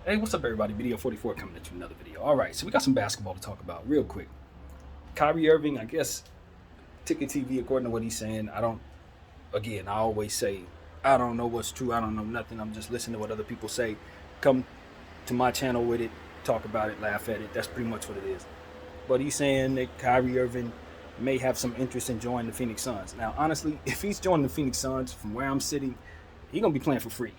Hey, what's up, everybody? Video 44 coming at you another video. All right, so we got some basketball to talk about real quick. Kyrie Irving, I guess, Ticket TV, according to what he's saying, I always say, I don't know what's true. I don't know nothing. I'm just listening to what other people say. Come to my channel with it, talk about it, laugh at it. That's pretty much what it is. But he's saying that Kyrie Irving may have some interest in joining the Phoenix Suns. Now, honestly, if he's joining the Phoenix Suns from where I'm sitting, he's going to be playing for free.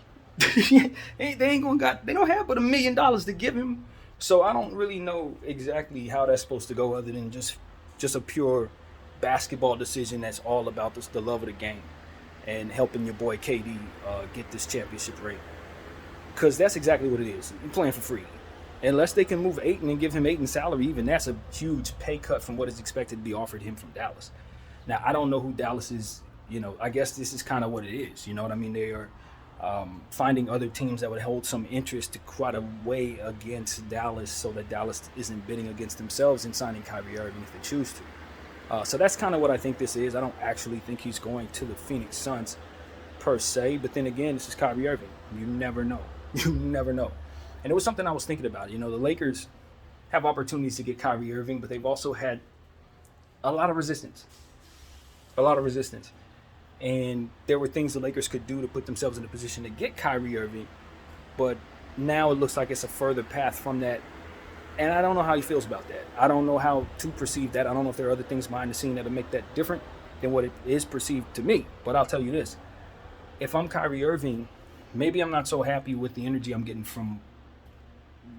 They don't have but $1 million to give him, so I don't really know exactly how that's supposed to go, other than just a pure basketball decision that's all about the love of the game and helping your boy KD get this championship ring, because that's exactly what it is. You're playing for free, unless they can move Ayton and give him Ayton's salary. Even that's a huge pay cut from what is expected to be offered him from Dallas. Now, I don't know who Dallas is. I guess this is kind of what it is. You know what I mean? They are finding other teams that would hold some interest to try to weigh against Dallas, so that Dallas isn't bidding against themselves in signing Kyrie Irving if they choose to. So that's kind of what I think this is. I don't actually think he's going to the Phoenix Suns per se, but then again, this is Kyrie Irving. You never know. You never know. And it was something I was thinking about. The Lakers have opportunities to get Kyrie Irving, but they've also had a lot of resistance. A lot of resistance. And there were things the Lakers could do to put themselves in a position to get Kyrie Irving, but now it looks like it's a further path from that. And I don't know how he feels about that. I don't know how to perceive that. I don't know if there are other things behind the scene that'll make that different than what it is perceived to me. But I'll tell you this. If I'm Kyrie Irving, maybe I'm not so happy with the energy I'm getting from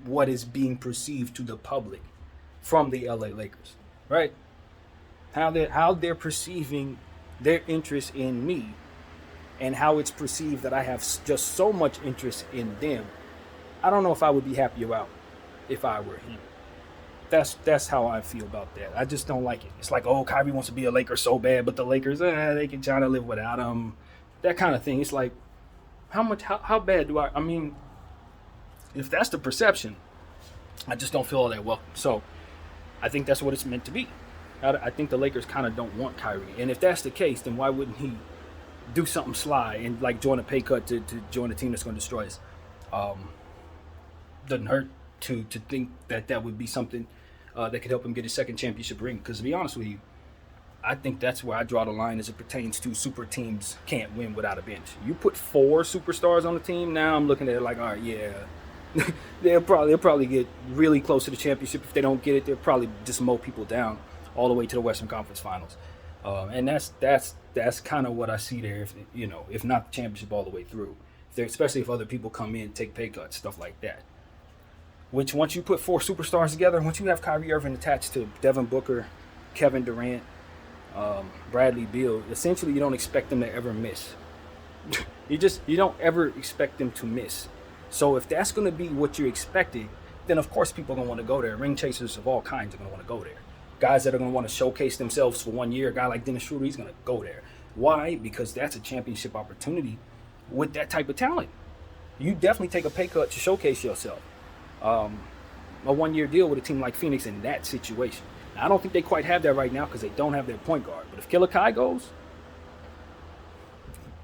what is being perceived to the public from the LA Lakers, right? How they're perceiving their interest in me, and how it's perceived that I have just so much interest in them. I don't know if I would be happier out if I were him. That's how I feel about that. I just don't like it. It's like, oh, Kyrie wants to be a Laker so bad, but the Lakers, they can try to live without him. That kind of thing. It's like, how bad do I mean, if that's the perception, I just don't feel all that welcome. So I think that's what it's meant to be. I think the Lakers kind of don't want Kyrie. And if that's the case, then why wouldn't he do something sly and like join a pay cut to join a team that's going to destroy us? Doesn't hurt to think that would be something that could help him get his second championship ring. Because to be honest with you, I think that's where I draw the line as it pertains to super teams can't win without a bench. You put 4 superstars on the team, now I'm looking at it like, all right, yeah. they'll probably get really close to the championship. If they don't get it, they'll probably just mow people down all the way to the Western Conference Finals, and that's kind of what I see there. If not the championship all the way through, especially if other people come in, take pay cuts, stuff like that. Which once you put 4 superstars together, once you have Kyrie Irving attached to Devin Booker, Kevin Durant, Bradley Beal, essentially you don't expect them to ever miss. you don't ever expect them to miss. So if that's going to be what you're expecting, then of course people are going to want to go there. Ring chasers of all kinds are going to want to go there. Guys that are going to want to showcase themselves for 1 year, a guy like Dennis Schroeder, he's going to go there. Why? Because that's a championship opportunity with that type of talent. You definitely take a pay cut to showcase yourself. A 1 year deal with a team like Phoenix in that situation. Now, I don't think they quite have that right now because they don't have their point guard. But if Killer Kai goes,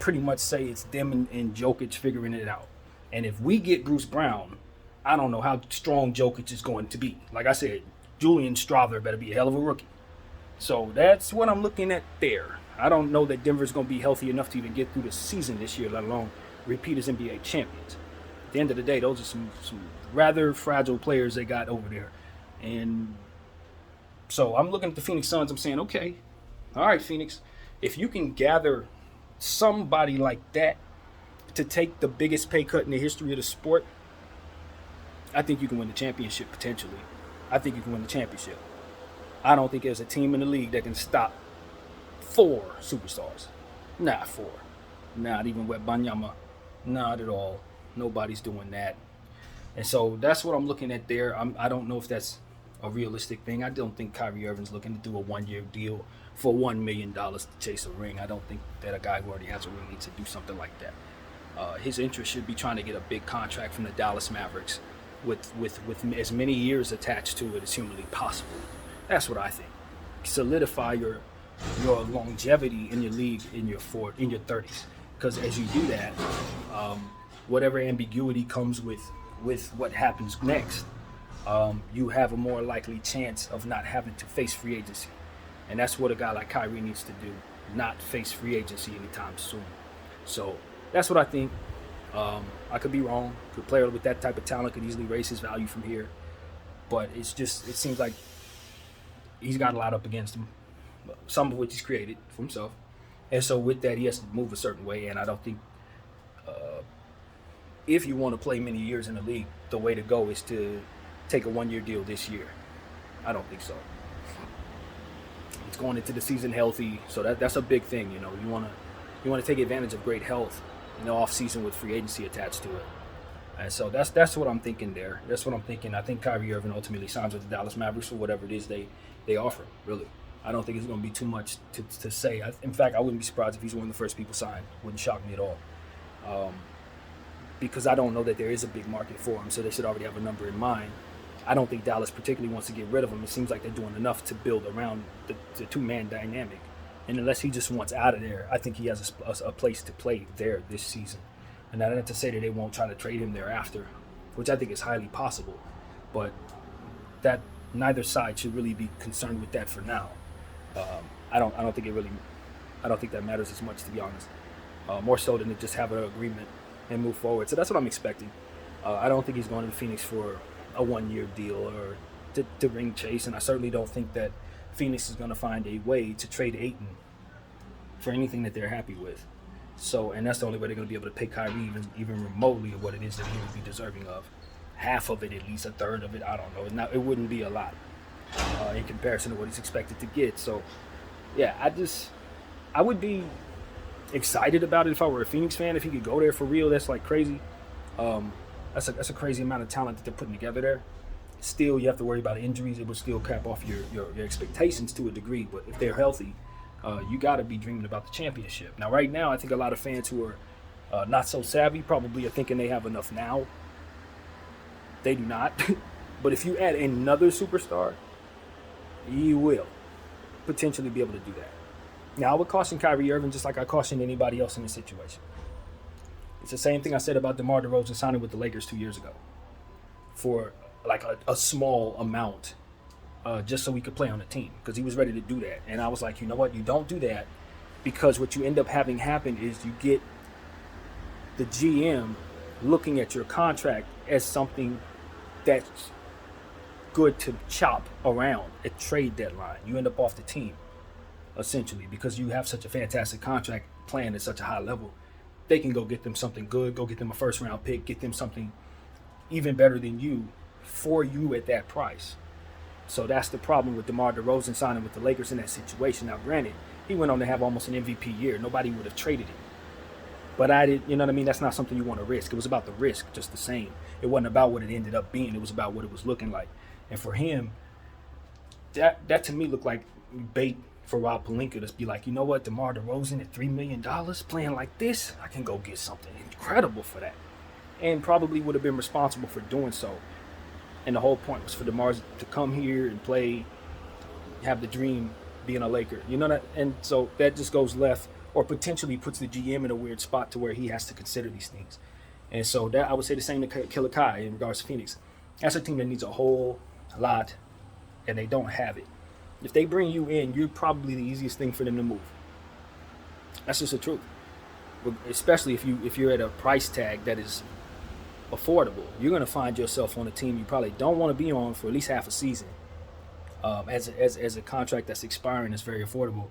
pretty much say it's them and Jokic figuring it out. And if we get Bruce Brown, I don't know how strong Jokic is going to be. Like I said, Julian Strawther better be a hell of a rookie. So that's what I'm looking at there. I don't know that Denver's going to be healthy enough to even get through the season this year, let alone repeat as NBA champions. At the end of the day, those are some rather fragile players they got over there. And so I'm looking at the Phoenix Suns. I'm saying, okay, all right, Phoenix, if you can gather somebody like that to take the biggest pay cut in the history of the sport, I think you can win the championship potentially. I think you can win the championship. I don't think there's a team in the league that can stop 4 superstars. Not 4. Not even Wembanyama. Not at all. Nobody's doing that. And so that's what I'm looking at there. I don't know if that's a realistic thing. I don't think Kyrie Irving's looking to do a 1 year deal for $1 million to chase a ring. I don't think that a guy who already has a ring needs to do something like that. His interest should be trying to get a big contract from the Dallas Mavericks with as many years attached to it as humanly possible. That's what I think. Solidify your longevity in your league in your 30s, because as you do that, whatever ambiguity comes with with what happens next, you have a more likely chance of not having to face free agency. And that's what a guy like Kyrie needs to do, not face free agency anytime soon. So that's what I think. I could be wrong. A player with that type of talent could easily raise his value from here. But it seems like he's got a lot up against him, some of which he's created for himself. And so with that, he has to move a certain way. And I don't think if you want to play many years in the league, the way to go is to take a 1-year deal this year. I don't think so. It's going into the season healthy, so that's a big thing. You know, you want to take advantage of great health in the off season with free agency attached to it. And so that's what I'm thinking there. That's what I'm thinking. I think Kyrie Irving ultimately signs with the Dallas Mavericks for whatever it is they offer. Really, I don't think it's going to be too much to say. In fact, I wouldn't be surprised if he's one of the first people signed. Wouldn't shock me at all. Because I don't know that there is a big market for him, so they should already have a number in mind. I don't think Dallas particularly wants to get rid of him. It seems like they're doing enough to build around the two-man dynamic. And unless he just wants out of there, I think he has a place to play there this season. And not to say that they won't try to trade him thereafter, which I think is highly possible. But that neither side should really be concerned with that for now. I don't think that matters as much, to be honest. More so than to just have an agreement and move forward. So that's what I'm expecting. I don't think he's going to Phoenix for a 1-year deal or to ring chase, and I certainly don't think that Phoenix is going to find a way to trade Ayton for anything that they're happy with. So, and that's the only way they're going to be able to pay Kyrie even remotely of what it is that he would be deserving of. Half of it, at least a third of it, I don't know. It wouldn't be a lot in comparison to what he's expected to get. So, yeah, I would be excited about it if I were a Phoenix fan. If he could go there for real, that's like crazy. That's a crazy amount of talent that they're putting together there. Still, you have to worry about injuries. It will still cap off your expectations to a degree. But if they're healthy, you got to be dreaming about the championship. Now, right now, I think a lot of fans who are not so savvy probably are thinking they have enough now. They do not. But if you add another superstar, you will potentially be able to do that. Now, I would caution Kyrie Irving just like I caution anybody else in this situation. It's the same thing I said about DeMar DeRozan signing with the Lakers 2 years ago for like a small amount just so he could play on the team because he was ready to do that. And I was like, you know what? You don't do that because what you end up having happen is you get the GM looking at your contract as something that's good to chop around at trade deadline. You end up off the team, essentially, because you have such a fantastic contract playing at such a high level. They can go get them something good, go get them a first-round pick, get them something even better than you for you at that price. So that's the problem with DeMar DeRozan signing with the Lakers in that situation. Now, granted, he went on to have almost an MVP year. Nobody would have traded him. But you know what I mean? That's not something you want to risk. It was about the risk, just the same. It wasn't about what it ended up being. It was about what it was looking like. And for him, that to me looked like bait for Rob Pelinka to be like, you know what, DeMar DeRozan at $3 million playing like this, I can go get something incredible for that. And probably would have been responsible for doing so. And the whole point was for DeMar to come here and play, have the dream being a Laker. You know that? And so that just goes left or potentially puts the GM in a weird spot to where he has to consider these things. And so that I would say the same to Killer Kai in regards to Phoenix. That's a team that needs a whole lot, and they don't have it. If they bring you in, you're probably the easiest thing for them to move. That's just the truth. Especially if you're at a price tag that is affordable, you're going to find yourself on a team you probably don't want to be on for at least half a season. As a contract that's expiring that's very affordable,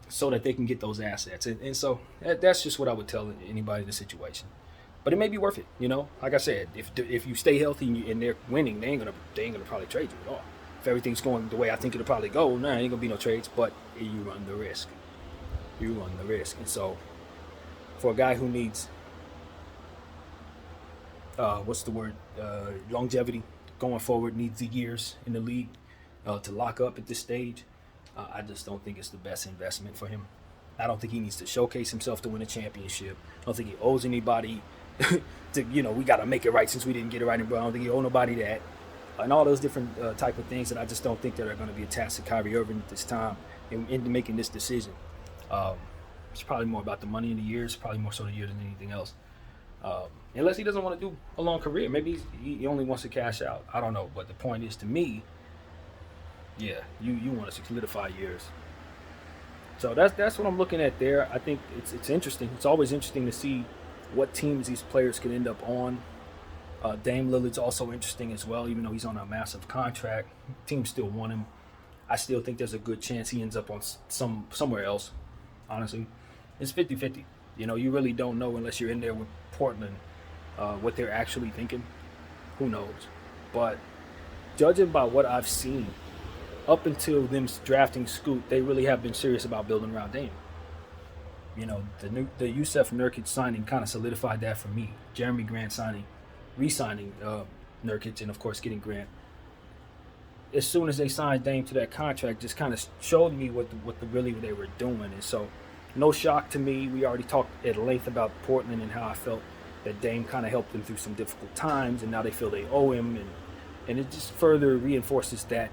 so that they can get those assets. And so that's just what I would tell anybody in the situation. But it may be worth it, you know. Like I said, if you stay healthy and they're winning, they ain't gonna probably trade you at all. If everything's going the way I think it'll probably go, ain't gonna be no trades. But you run the risk. And so, for a guy who needs, longevity going forward, needs the years in the league to lock up at this stage, I just don't think it's the best investment for him. I don't think he needs to showcase himself to win a championship. I don't think he owes anybody we got to make it right since we didn't get it right. But I don't think he owes nobody that. And all those different type of things that I just don't think that are going to be attached to Kyrie Irving at this time in making this decision. It's probably more about the money in the years, probably more so the year than anything else. Unless he doesn't want to do a long career. Maybe he only wants to cash out. I don't know. But the point is, to me, yeah, you want to solidify years. So that's what I'm looking at there. I think it's interesting. It's always interesting to see what teams these players could end up on. Dame Lillard's also interesting as well, even though he's on a massive contract. Teams still want him. I still think there's a good chance he ends up on somewhere else. Honestly, it's 50-50. You really don't know unless you're in there with Portland what they're actually thinking. Who knows? But judging by what I've seen, up until them drafting Scoot, they really have been serious about building around Dame. The Yusef Nurkic signing kind of solidified that for me. Jeremy Grant re-signing Nurkic, and of course getting Grant. As soon as they signed Dame to that contract, just kind of showed me what really they were doing. And so, no shock to me. We already talked at length about Portland and how I felt that Dame kind of helped them through some difficult times, and now they feel they owe him, and it just further reinforces that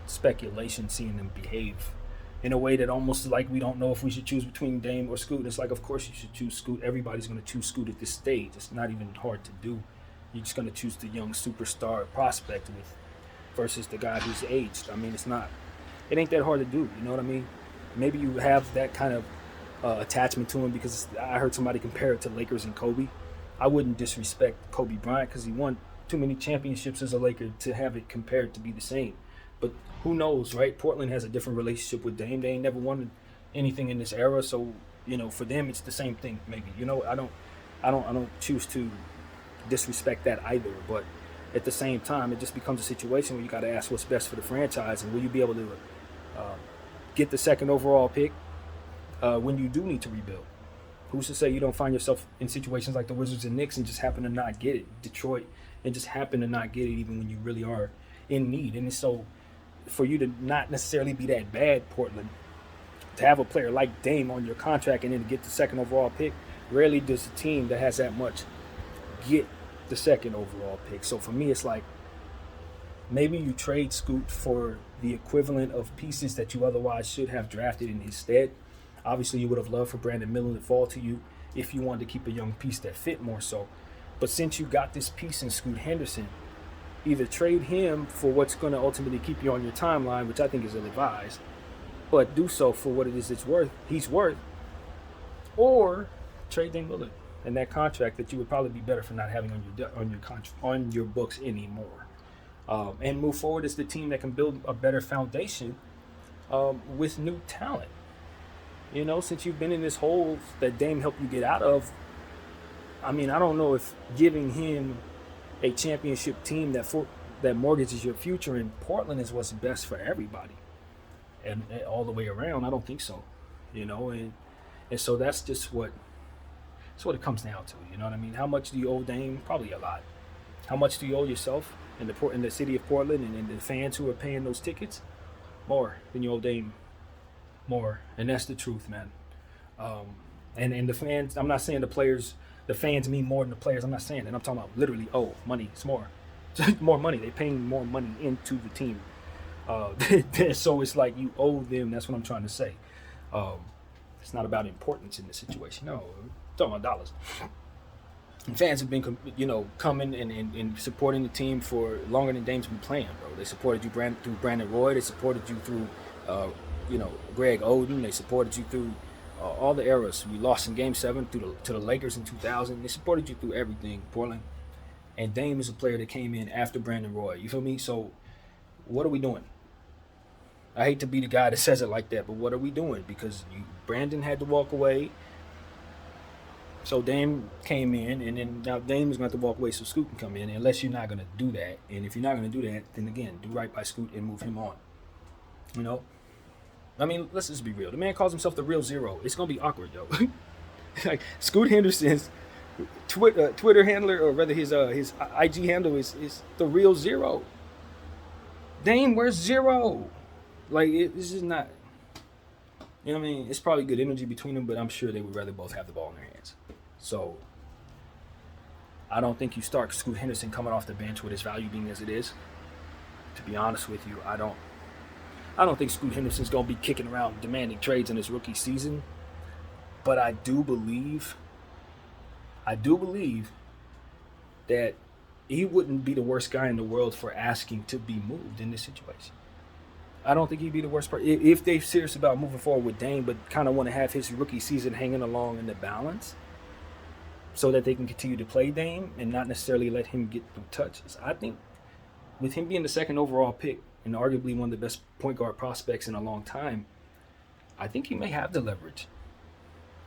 speculation, seeing them behave in a way that almost like we don't know if we should choose between Dame or Scoot. It's like, of course you should choose Scoot. Everybody's going to choose Scoot at this stage. It's not even hard to do. You're just going to choose the young superstar prospect versus the guy who's aged. I mean, it ain't that hard to do. You know what I mean? Maybe you have that kind of attachment to him because I heard somebody compare it to Lakers and Kobe. I wouldn't disrespect Kobe Bryant because he won too many championships as a Laker to have it compared to be the same. But who knows, right? Portland has a different relationship with Dame. They ain't never won anything in this era, so for them it's the same thing. Maybe I don't choose to disrespect that either. But at the same time, it just becomes a situation where you got to ask what's best for the franchise, and will you be able to get the second overall pick when you do need to rebuild? Who's to say you don't find yourself in situations like the Wizards and Knicks and just happen to not get it? Detroit, and just happen to not get it even when you really are in need. And so for you to not necessarily be that bad, Portland, to have a player like Dame on your contract and then to get the second overall pick, rarely does a team that has that much get the second overall pick. So for me, it's like maybe you trade Scoot for the equivalent of pieces that you otherwise should have drafted in his stead. Obviously, you would have loved for Brandon Miller to fall to you if you wanted to keep a young piece that fit more so. But since you got this piece in Scoot Henderson, either trade him for what's going to ultimately keep you on your timeline, which I think is ill-advised, but do so for what it is he's worth, or trade Dame Lillard and that contract that you would probably be better for not having on your books anymore, and move forward as the team that can build a better foundation with new talent. Since you've been in this hole that Dame helped you get out of, I mean, I don't know if giving him a championship team that mortgages your future in Portland is what's best for everybody, and all the way around. I don't think so, and so that's just what it comes down to. You know what I mean? How much do you owe Dame? Probably a lot. How much do you owe yourself in the city of Portland and the fans who are paying those tickets? More than you owe Dame. More, and that's the truth, man. And the fans. I'm not saying the fans mean more than the players. I'm not saying that. I'm talking about literally, money. It's more. More money. They're paying more money into the team. So it's like you owe them. That's what I'm trying to say. It's not about importance in this situation. No, I'm talking about dollars. And fans have been, coming and supporting the team for longer than Dame's been playing, bro. They supported you through Brandon Roy. They supported you through, Greg Oden. They supported you through all the eras. We lost in Game 7 to the Lakers in 2000. They supported you through everything, Portland. And Dame is a player that came in after Brandon Roy. You feel me? So what are we doing? I hate to be the guy that says it like that, but what are we doing? Because Brandon had to walk away. So Dame came in, and then now Dame is going to have to walk away so Scoot can come in, unless you're not going to do that. And if you're not going to do that, then again, do right by Scoot and move him on. I mean, let's just be real. The man calls himself the real zero. It's going to be awkward, yo. Like, Scoot Henderson's Twitter handler, or rather his IG handle is the real zero. Dame, where's zero? Like, this is not, what I mean? It's probably good energy between them, but I'm sure they would rather both have the ball in their hands. So I don't think you start Scoot Henderson coming off the bench with his value being as it is. To be honest with you, I don't think Scoot Henderson's going to be kicking around demanding trades in his rookie season. But I do believe I do believe that he wouldn't be the worst guy in the world for asking to be moved in this situation. I don't think he'd be the worst person if they're serious about moving forward with Dame, but kind of want to have his rookie season hanging along in the balance, so that they can continue to play Dame and not necessarily let him get no touches. I think with him being the second overall pick and arguably one of the best point guard prospects in a long time, I think he may have the leverage.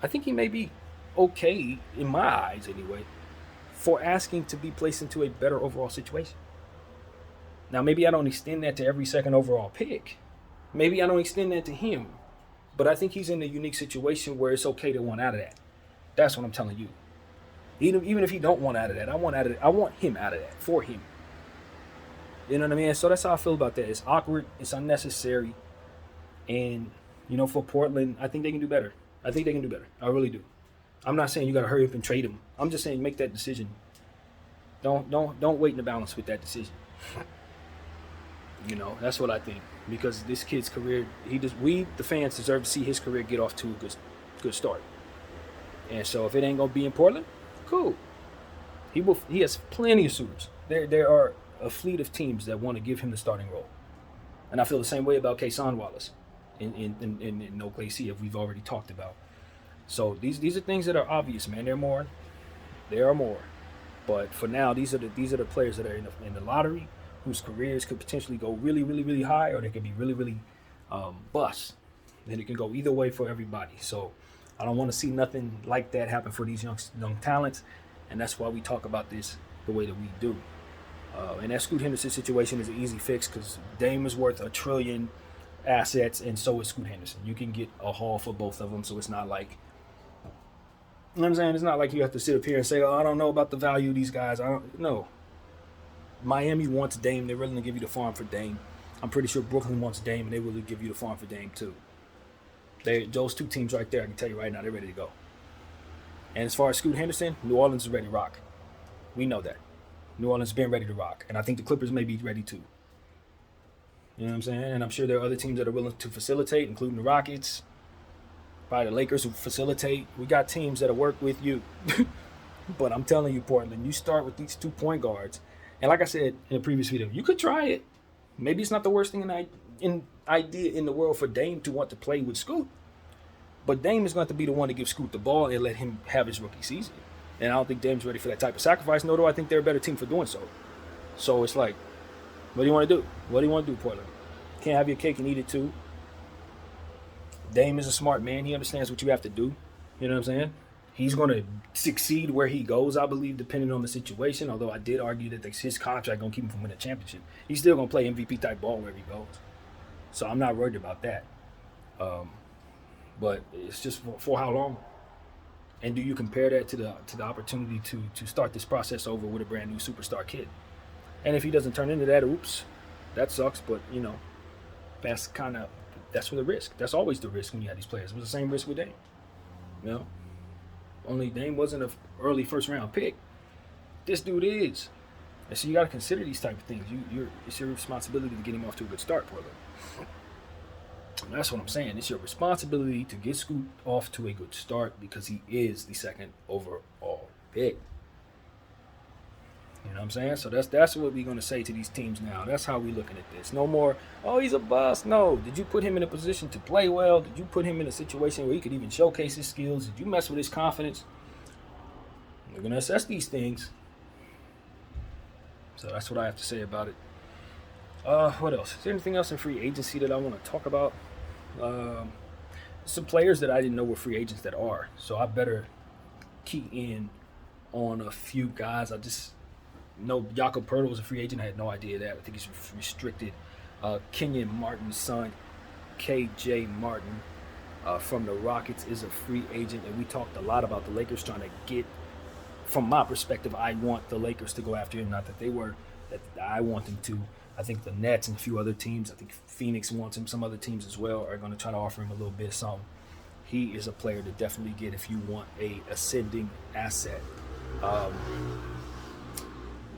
I think he may be okay, in my eyes anyway, for asking to be placed into a better overall situation. Now, maybe I don't extend that to every second overall pick. Maybe I don't extend that to him. But I think he's in a unique situation where it's okay to want out of that. That's what I'm telling you. Even if he don't want out of that, I want him out of that for him. You know what I mean? So that's how I feel about that. It's awkward. It's unnecessary. And, for Portland, I think they can do better. I really do. I'm not saying you got to hurry up and trade him. I'm just saying make that decision. Don't wait in the balance with that decision. That's what I think. Because this kid's career, we the fans deserve to see his career get off to a good start. And so if it ain't gonna be in Portland, cool. He has plenty of suitors. There are a fleet of teams that want to give him the starting role. And I feel the same way about Cason Wallace in OKC, as we've already talked about. So these are things that are obvious, man. There are more. But for now, these are the players that are in the lottery, whose careers could potentially go really, really, really high, or they could be really, really bust. Then it can go either way for everybody. So I don't want to see nothing like that happen for these young talents, and that's why we talk about this the way that we do. And that Scoot Henderson situation is an easy fix because Dame is worth $1 trillion assets, and so is Scoot Henderson. You can get a haul for both of them, so it's not like, you know what I'm saying? It's not like you have to sit up here and say, I don't know about the value of these guys. No. Miami wants Dame. They're willing to give you the farm for Dame. I'm pretty sure Brooklyn wants Dame, and they're willing to give you the farm for Dame too. Those two teams right there, I can tell you right now, they're ready to go. And as far as Scoot Henderson, New Orleans is ready to rock. We know that. New Orleans has been ready to rock. And I think the Clippers may be ready too. You know what I'm saying? And I'm sure there are other teams that are willing to facilitate, including the Rockets, probably the Lakers who facilitate. We got teams that'll work with you. But I'm telling you, Portland, you start with these 2 point guards. And like I said in a previous video, you could try it. Maybe it's not the worst thing in idea in the world for Dame to want to play with Scoot. But Dame is going to be the one to give Scoot the ball and let him have his rookie season. And I don't think Dame's ready for that type of sacrifice, nor do I think they're a better team for doing so. So it's like, what do you want to do? What do you want to do, Portland? Can't have your cake and eat it too. Dame is a smart man. He understands what you have to do. You know what I'm saying? He's going to succeed where he goes, I believe, depending on the situation. Although I did argue that his contract going to keep him from winning a championship. He's still going to play MVP type ball wherever he goes. So I'm not worried about that. But it's just for how long? And do you compare that to the opportunity to start this process over with a brand new superstar kid? And if he doesn't turn into that, oops, that sucks. But that's where the risk. That's always the risk when you have these players. It was the same risk with Dame. Only Dame wasn't an early first round pick. This dude is. And so you got to consider these type of things. It's your responsibility to get him off to a good start, Portland. That's what I'm saying. It's your responsibility to get Scoot off to a good start because he is the second overall pick. You know what I'm saying? So that's what we're going to say to these teams now. That's how we're looking at this. No more, he's a bust. No. Did you put him in a position to play well? Did you put him in a situation where he could even showcase his skills? Did you mess with his confidence? We're going to assess these things. So that's what I have to say about it. What else? Is there anything else in free agency that I want to talk about? Some players that I didn't know were free agents that are. So I better key in on a few guys. I just know Jakob Poeltl was a free agent. I had no idea that. I think he's restricted. Kenyon Martin's son, KJ Martin, from the Rockets, is a free agent. And we talked a lot about the Lakers trying to get, from my perspective, I want the Lakers to go after him. Not that they were, that I want them to. I think the Nets and a few other teams, I think Phoenix wants him, some other teams as well, are going to try to offer him a little bit of something. He is a player to definitely get if you want a ascending asset.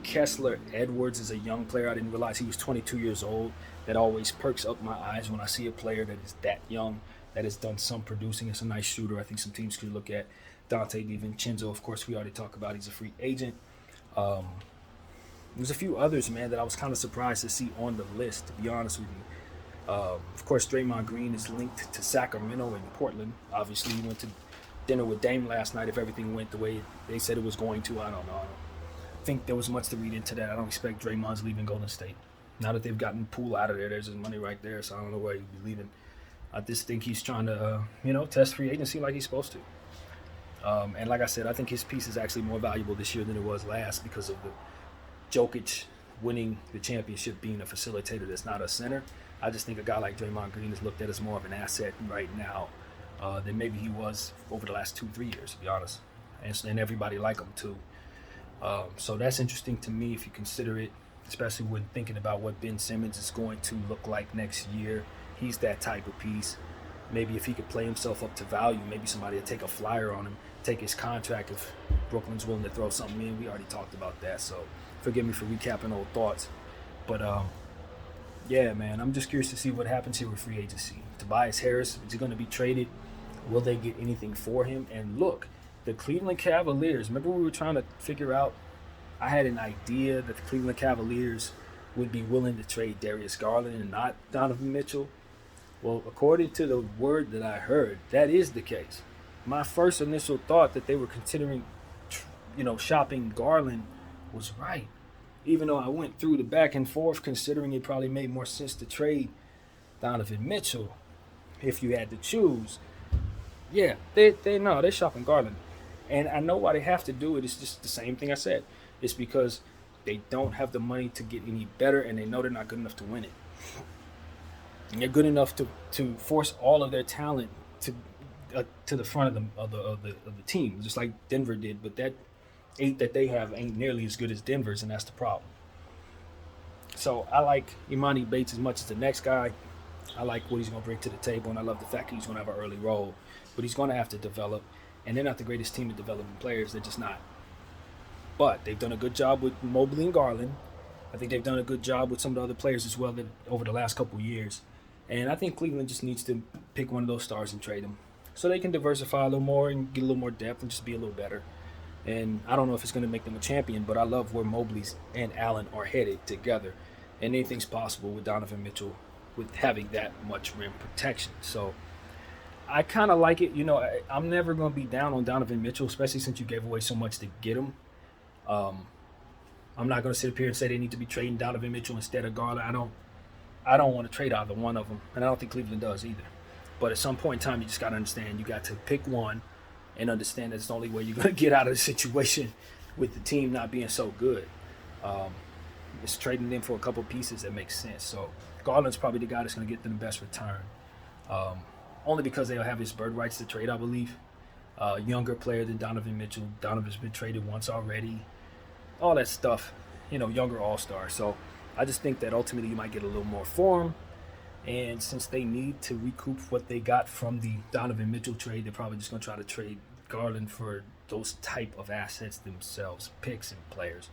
Kessler Edwards is a young player. I didn't realize he was 22 years old. That always perks up my eyes when I see a player that is that young, that has done some producing. It's a nice shooter I think some teams could look at. Dante DiVincenzo, of course, we already talked about. He's a free agent. Um, there's a few others, man, that I was kind of surprised to see on the list, to be honest with you. Of course, Draymond Green is linked to Sacramento and Portland. Obviously, he went to dinner with Dame last night. If everything went the way they said it was going to, I don't know. I don't think there was much to read into that. I don't expect Draymond's leaving Golden State. Now that they've gotten Poole out of there, there's his money right there, so I don't know where he'd be leaving. I just think he's trying to, test free agency like he's supposed to. And like I said, I think his piece is actually more valuable this year than it was last because of the Jokic winning the championship, being a facilitator that's not a center. I just think a guy like Draymond Green is looked at as more of an asset right now than maybe he was over the last 2-3 years, to be honest. And everybody like him too. So that's interesting to me if you consider it, especially when thinking about what Ben Simmons is going to look like next year. He's that type of piece. Maybe if he could play himself up to value, maybe somebody would take a flyer on him, take his contract if Brooklyn's willing to throw something in. We already talked about that, so forgive me for recapping old thoughts. But, yeah, man, I'm just curious to see what happens here with free agency. Tobias Harris, is he going to be traded? Will they get anything for him? And look, the Cleveland Cavaliers, remember we were trying to figure out, I had an idea that the Cleveland Cavaliers would be willing to trade Darius Garland and not Donovan Mitchell. Well, according to the word that I heard, that is the case. My first initial thought that they were considering, shopping Garland was right. Even though I went through the back and forth, considering it probably made more sense to trade Donovan Mitchell if you had to choose. Yeah, they're shopping Garland. And I know why they have to do it. It's just the same thing I said. It's because they don't have the money to get any better, and they know they're not good enough to win it. And they're good enough to force all of their talent to the front of the team, just like Denver did. But that 8 that they have ain't nearly as good as Denver's, and that's the problem. So I like Imani Bates as much as the next guy. I like what he's going to bring to the table, and I love the fact that he's going to have an early role. But he's going to have to develop, and they're not the greatest team at developing players. They're just not. But they've done a good job with Mobley and Garland. I think they've done a good job with some of the other players as well over the last couple of years. And I think Cleveland just needs to pick one of those stars and trade them so they can diversify a little more and get a little more depth and just be a little better. And I don't know if it's going to make them a champion, but I love where Mobley's and Allen are headed together. And anything's possible with Donovan Mitchell with having that much rim protection. So I kind of like it. I'm never going to be down on Donovan Mitchell, especially since you gave away so much to get him. I'm not going to sit up here and say they need to be trading Donovan Mitchell instead of Garland. I don't want to trade either one of them, and I don't think Cleveland does either. But at some point in time, you just got to understand you got to pick one and understand that it's the only way you're going to get out of the situation with the team not being so good. It's trading them for a couple pieces that makes sense. So Garland's probably the guy that's going to get them the best return, only because they'll have his bird rights to trade, I believe. Younger player than Donovan Mitchell. Donovan's been traded once already. All that stuff, younger all-star. So I just think that ultimately you might get a little more for him. And since they need to recoup what they got from the Donovan Mitchell trade, they're probably just going to try to trade Garland for those type of assets themselves, picks and players.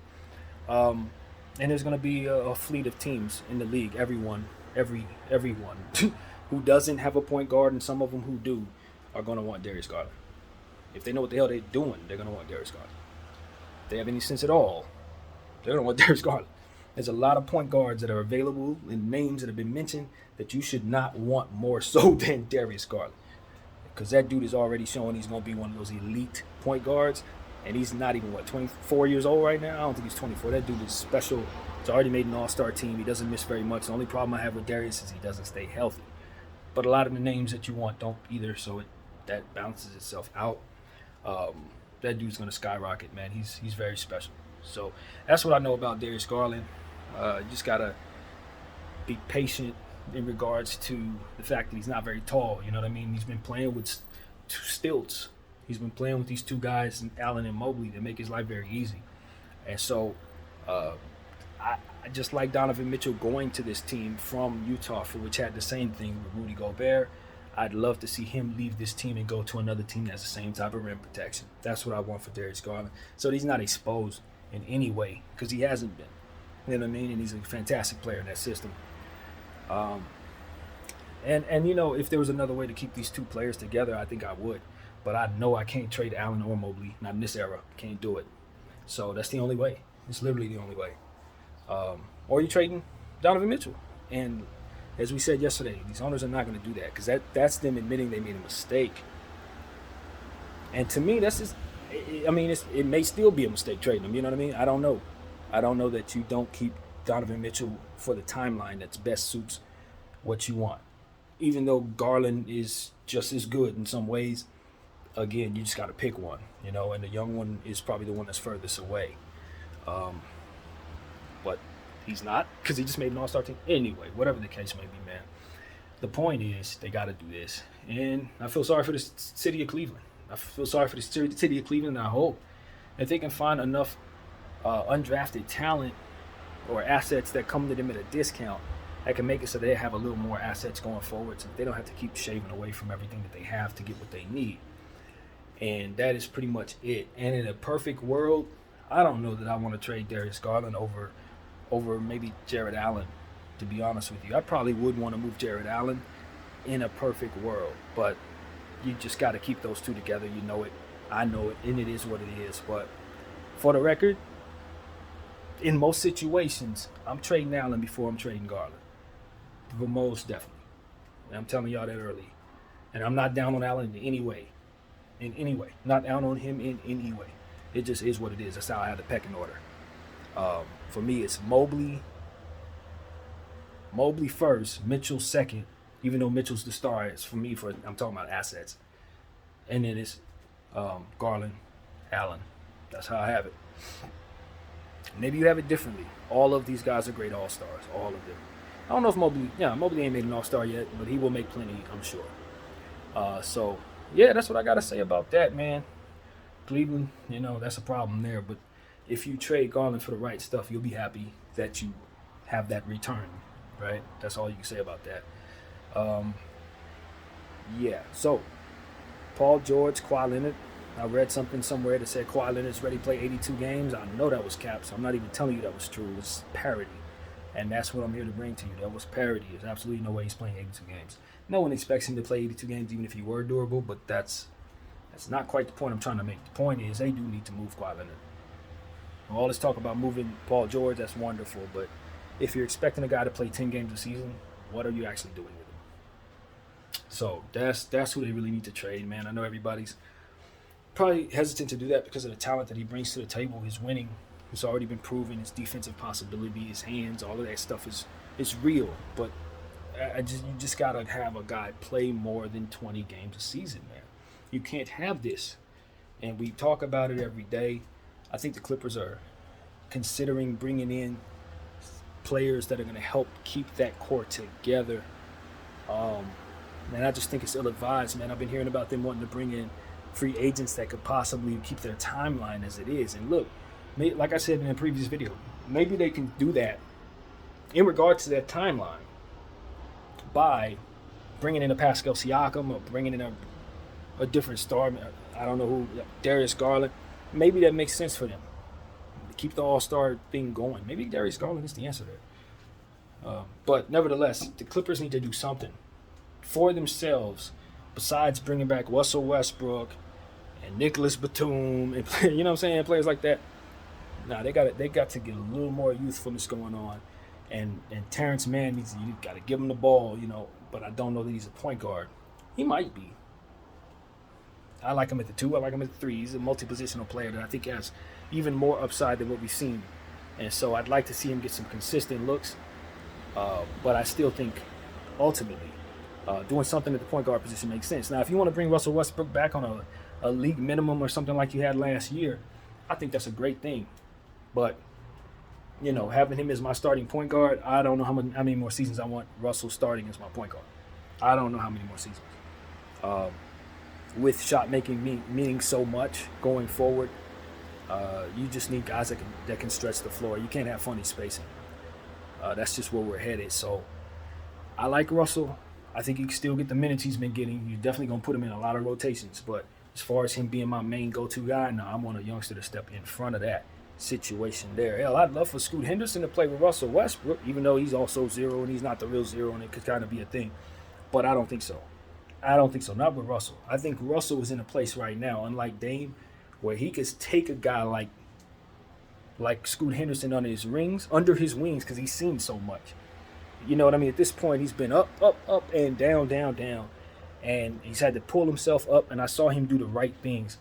And there's going to be a fleet of teams in the league, everyone who doesn't have a point guard, and some of them who do are going to want Darius Garland. If they know what the hell they're doing, they're going to want Darius Garland. If they have any sense at all, they're going to want Darius Garland. There's a lot of point guards that are available and names that have been mentioned that you should not want more so than Darius Garland. Because that dude is already showing he's going to be one of those elite point guards. And he's not even, 24 years old right now? I don't think he's 24. That dude is special. He's already made an all-star team. He doesn't miss very much. The only problem I have with Darius is he doesn't stay healthy. But a lot of the names that you want don't either, so that balances itself out. That dude's going to skyrocket, man. He's very special. So that's what I know about Darius Garland. You just got to be patient in regards to the fact that he's not very tall. You know what I mean? He's been playing with two stilts. He's been playing with these two guys, Allen and Mobley, that make his life very easy. And so I just like Donovan Mitchell going to this team from Utah, for which had the same thing with Rudy Gobert. I'd love to see him leave this team and go to another team that has the same type of rim protection. That's what I want for Darius Garland. So he's not exposed in any way, because he hasn't been. You know what I mean? And he's a fantastic player in that system. And if there was another way to keep these two players together, I think I would. But I know I can't trade Allen or Mobley, not in this era. Can't do it. So that's the only way. It's literally the only way. Or you're trading Donovan Mitchell. And as we said yesterday, these owners are not going to do that because that's them admitting they made a mistake. And to me, that's just, I mean, it may still be a mistake trading him. You know what I mean? I don't know. I don't know that you don't keep Donovan Mitchell for the timeline that's best suits what you want. Even though Garland is just as good in some ways, again, you just got to pick one, you know, and the young one is probably the one that's furthest away. But he's not because he just made an all-star team. Anyway, whatever the case may be, man. The point is they got to do this. And I feel sorry for the city of Cleveland. I feel sorry for the city of Cleveland, and I hope that they can find enough undrafted talent or assets that come to them at a discount that can make it so they have a little more assets going forward so they don't have to keep shaving away from everything that they have to get what they need. And that is pretty much it. And in a perfect world, I don't know that I want to trade Darius Garland over maybe Jared Allen, to be honest with you. I probably would want to move Jared Allen in a perfect world, but you just got to keep those two together. You know it. I know it, and it is what it is. But for the record, in most situations, I'm trading Allen before I'm trading Garland. For most definitely. And I'm telling y'all that early. And I'm not down on Allen in any way. In any way. Not down on him in any way. It just is what it is. That's how I have the pecking order. For me, it's Mobley first, Mitchell second. Even though Mitchell's the star, it's for me. I'm talking about assets, and then it's Garland, Allen. That's how I have it. Maybe you have it differently. All of these guys are great all-stars. All of them. I don't know if Mobley ain't made an all-star yet, but he will make plenty, I'm sure. So yeah, that's what I gotta say about that, man. Cleveland, that's a problem there. But if you trade Garland for the right stuff, you'll be happy that you have that return, right? That's all you can say about that. Yeah, so Paul George, Kawhi Leonard. I read something somewhere that said Kawhi Leonard's ready to play 82 games. I know that was cap, so I'm not even telling you that was true. It was parody. And that's what I'm here to bring to you. That was parody. There's absolutely no way he's playing 82 games. No one expects him to play 82 games, even if he were durable, but that's not quite the point I'm trying to make. The point is they do need to move Kawhi Leonard. All this talk about moving Paul George, that's wonderful, but if you're expecting a guy to play 10 games a season, what are you actually doing with him? So that's who they really need to trade, man. I know everybody's probably hesitant to do that because of the talent that he brings to the table. His winning has already been proven. His defensive possibility, his hands, all of that stuff is real. But you just gotta have a guy play more than 20 games a season, man. You can't have this. And we talk about it every day. I think the Clippers are considering bringing in players that are going to help keep that core together. Man, I just think it's ill-advised, man. I've been hearing about them wanting to bring in free agents that could possibly keep their timeline as it is. And look, like I said in a previous video, maybe they can do that in regards to that timeline by bringing in a Pascal Siakam or bringing in a different star. I don't know who, Darius Garland. Maybe that makes sense for them. Keep the all-star thing going. Maybe Darius Garland is the answer there. But nevertheless, the Clippers need to do something for themselves besides bringing back Russell Westbrook and Nicholas Batum and you know what I'm saying, players like that. Nah, they got to get a little more youthfulness going on, and Terrence Mann you got to give him the ball, But I don't know that he's a point guard. He might be. I like him at the 2. I like him at the 3. He's a multi-positional player that I think has even more upside than what we've seen. And so I'd like to see him get some consistent looks. But I still think, ultimately, doing something at the point guard position makes sense. Now, if you want to bring Russell Westbrook back on a league minimum or something like you had last year, I think that's a great thing. But, having him as my starting point guard, I don't know how many more seasons I want Russell starting as my point guard. I don't know how many more seasons. With shot making meaning so much going forward, you just need guys that can stretch the floor. You can't have funny spacing. That's just where we're headed. So I like Russell. I think he can still get the minutes he's been getting. You're definitely going to put him in a lot of rotations. But as far as him being my main go-to guy, no, I want a youngster to step in front of that situation there. Hell, I'd love for Scoot Henderson to play with Russell Westbrook, even though he's also zero and he's not the real zero, and it could kind of be a thing. But I don't think so. I don't think so. Not with Russell. I think Russell is in a place right now, unlike Dame, where he could take a guy like Scoot Henderson under his wings, because he's seen so much. You know what I mean? At this point, he's been up, up, up, and down, down, down, and he's had to pull himself up. And I saw him do the right things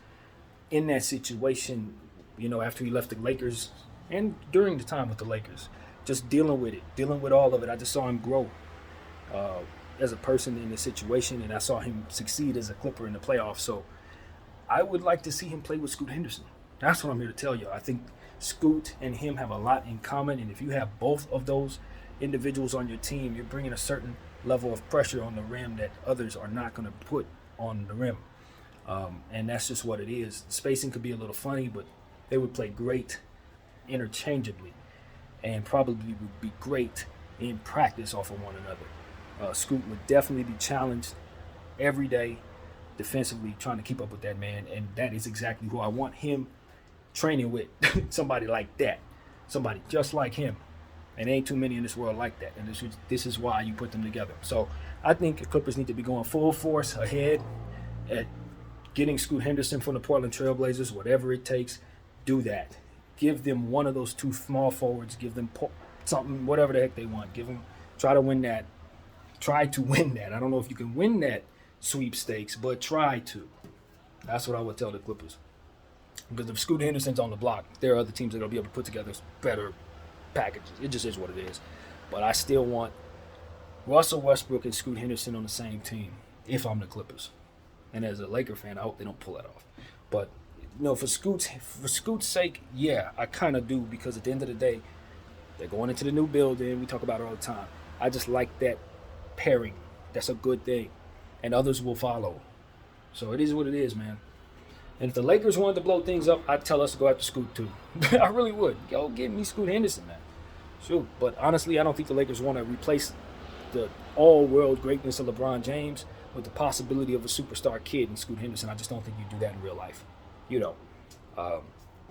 in that situation. You know, after he left the Lakers and during the time with the Lakers, just dealing with it, dealing with all of it. I just saw him grow as a person in the situation, and I saw him succeed as a Clipper in the playoffs. So I would like to see him play with Scoot Henderson. That's what I'm here to tell you. I think Scoot and him have a lot in common, and if you have both of those individuals on your team, you're bringing a certain level of pressure on the rim that others are not going to put on the rim. And that's just what it is. Spacing could be a little funny, but they would play great interchangeably and probably would be great in practice off of one another. Scoot would definitely be challenged every day defensively, trying to keep up with that man, and that is exactly who I want him training with. Somebody like that, somebody just like him, and ain't too many in this world like that, and this is why you put them together. So I think the Clippers need to be going full force ahead at getting Scoot Henderson from the Portland Trailblazers, whatever it takes. Do that. Give them one of those two small forwards, give them something, whatever the heck they want. Try to win that. I don't know if you can win that sweepstakes, but try to. That's what I would tell the Clippers. Because if Scoot Henderson's on the block, there are other teams that will be able to put together better packages. It just is what it is. But I still want Russell Westbrook and Scoot Henderson on the same team if I'm the Clippers. And as a Laker fan, I hope they don't pull that off. But for Scoot's sake, yeah, I kind of do, because at the end of the day, they're going into the new building. We talk about it all the time. I just like that pairing. That's a good thing. And others will follow. So it is what it is, man. And if the Lakers wanted to blow things up, I'd tell us to go after Scoot too. I really would. Yo, give me Scoot Henderson, man. Shoot. But honestly, I don't think the Lakers want to replace the all-world greatness of LeBron James with the possibility of a superstar kid in Scoot Henderson. I just don't think you do that in real life.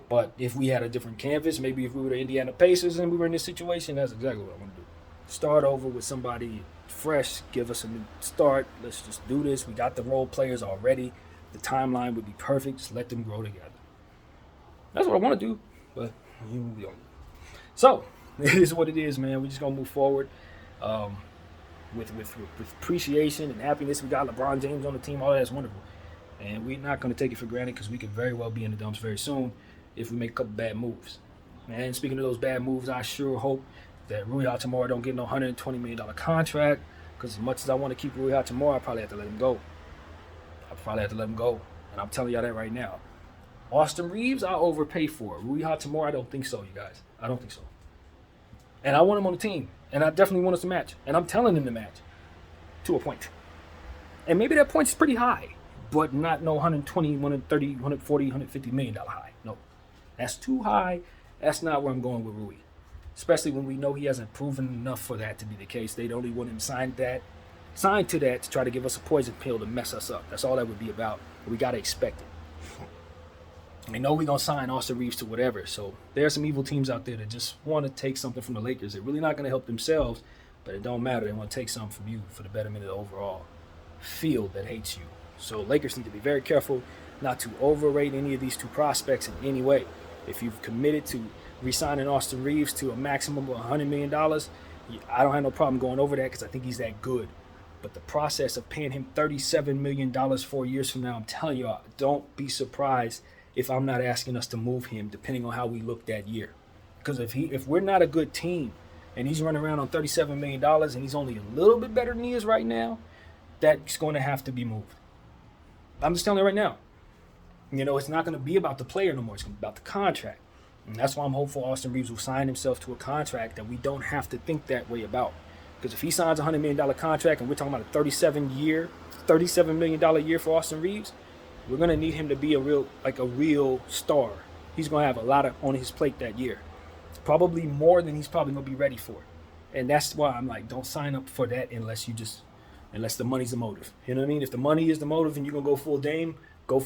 But if we had a different canvas, maybe if we were the Indiana Pacers and we were in this situation, that's exactly what I want to do. Start over with somebody fresh, give us a new start. Let's just do this. We got the role players already. The timeline would be perfect. Just let them grow together. That's what I want to do. But we don't. So it is what it is, man. We're just gonna move forward with appreciation and happiness. We got LeBron James on the team. All that's wonderful, and we're not gonna take it for granted, because we could very well be in the dumps very soon if we make a couple bad moves. And speaking of those bad moves, I sure hope that Rui Hachimura don't get no $120 million contract, because as much as I want to keep Rui Hachimura, I probably have to let him go. And I'm telling y'all that right now. Austin Reeves, I'll overpay for. Rui Hachimura, I don't think so, you guys. I don't think so. And I want him on the team. And I definitely want us to match. And I'm telling him to match. To a point. And maybe that point's pretty high, but not no 120, 130, 140, 150 million dollar high. No. That's too high. That's not where I'm going with Rui. Especially when we know he hasn't proven enough for that to be the case. They'd only want him signed to that to try to give us a poison pill to mess us up. That's all that would be about. We got to expect it. They know we're going to sign Austin Reeves to whatever. So there are some evil teams out there that just want to take something from the Lakers. They're really not going to help themselves, but it don't matter. They want to take something from you for the betterment of the overall field that hates you. So Lakers need to be very careful not to overrate any of these two prospects in any way. If you've committed to re-signing Austin Reeves to a maximum of $100 million, I don't have no problem going over that, because I think he's that good. But the process of paying him $37 million 4 years from now, I'm telling you, don't be surprised if I'm not asking us to move him, depending on how we look that year. Because if we're not a good team and he's running around on $37 million and he's only a little bit better than he is right now, that's going to have to be moved. I'm just telling you right now. It's not going to be about the player no more. It's going to be about the contract. And that's why I'm hopeful Austin Reeves will sign himself to a contract that we don't have to think that way about. Because if he signs a $100 million contract and we're talking about a $37 million year for Austin Reeves, we're going to need him to be a real star. He's going to have a lot on his plate that year. Probably more than he's probably going to be ready for. And that's why I'm like, don't sign up for that unless the money's the motive. You know what I mean? If the money is the motive and you're going to go full Dame, go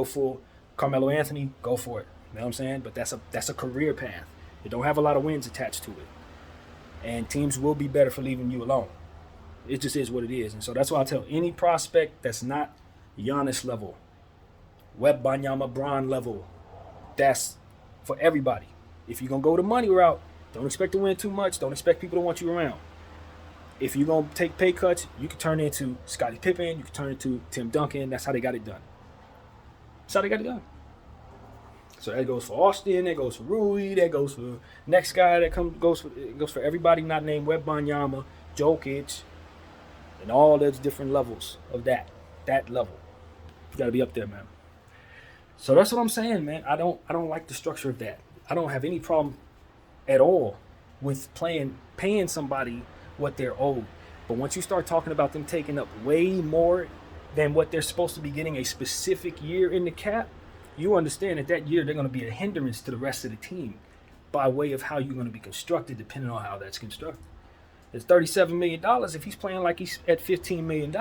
full Carmelo Anthony, go for it. You know what I'm saying? But that's a career path. You don't have a lot of wins attached to it. And teams will be better for leaving you alone. It just is what it is. And so that's why I tell any prospect that's not Giannis level, Wembanyama, Bron level, that's for everybody. If you're going to go the money route, don't expect to win too much. Don't expect people to want you around. If you're going to take pay cuts, you can turn into Scottie Pippen. You can turn into Tim Duncan. That's how they got it done. That's how they got it done. So that goes for Austin. That goes for Rui. That goes for next guy. That goes for everybody not named Wembanyama, Jokic, and all those different levels of that level. You got to be up there, man. So that's what I'm saying, man. I don't like the structure of that. I don't have any problem at all with paying somebody what they're owed. But once you start talking about them taking up way more than what they're supposed to be getting a specific year in the cap, you understand that year they're going to be a hindrance to the rest of the team by way of how you're going to be constructed, depending on how that's constructed. It's $37 million. If he's playing like he's at $15 million,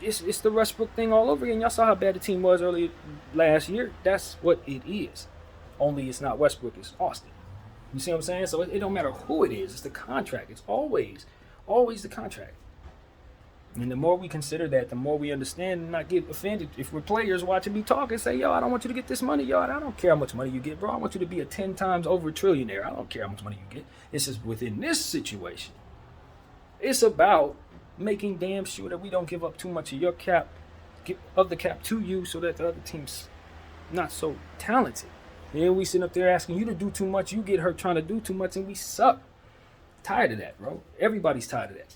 it's the Westbrook thing all over again. Y'all saw how bad the team was early last year. That's what it is. Only it's not Westbrook, it's Austin. You see what I'm saying? So it don't matter who it is. It's the contract. It's always the contract. And the more we consider that, the more we understand and not get offended. If we're players watching me talk and say, yo, I don't want you to get this money, yo, I don't care how much money you get, bro. I want you to be a 10 times over trillionaire. I don't care how much money you get. It's just within this situation. It's about making damn sure that we don't give up too much of your cap, of the cap to you, so that the other team's not so talented. And then we sitting up there asking you to do too much. You get hurt trying to do too much, and we suck. Tired of that, bro. Everybody's tired of that.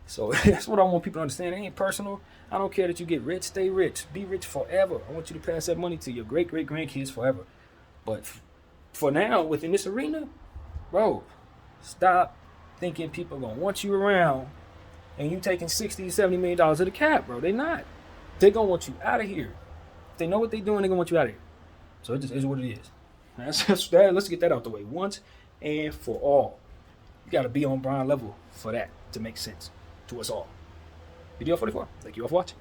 So that's what I want people to understand. It ain't personal. I don't care that you get rich. Stay rich. Be rich forever. I want you to pass that money to your great-great-grandkids forever. But for now, within this arena, bro, stop thinking people are going to want you around and you taking $60, $70 million of the cap, bro. They not. They're going to want you out of here. If they know what they're doing, they're going to want you out of here. So it just is what it is. Let's get that out the way once and for all. You got to be on Bron level for that to make sense to us all. Video 44. Thank you all for watching.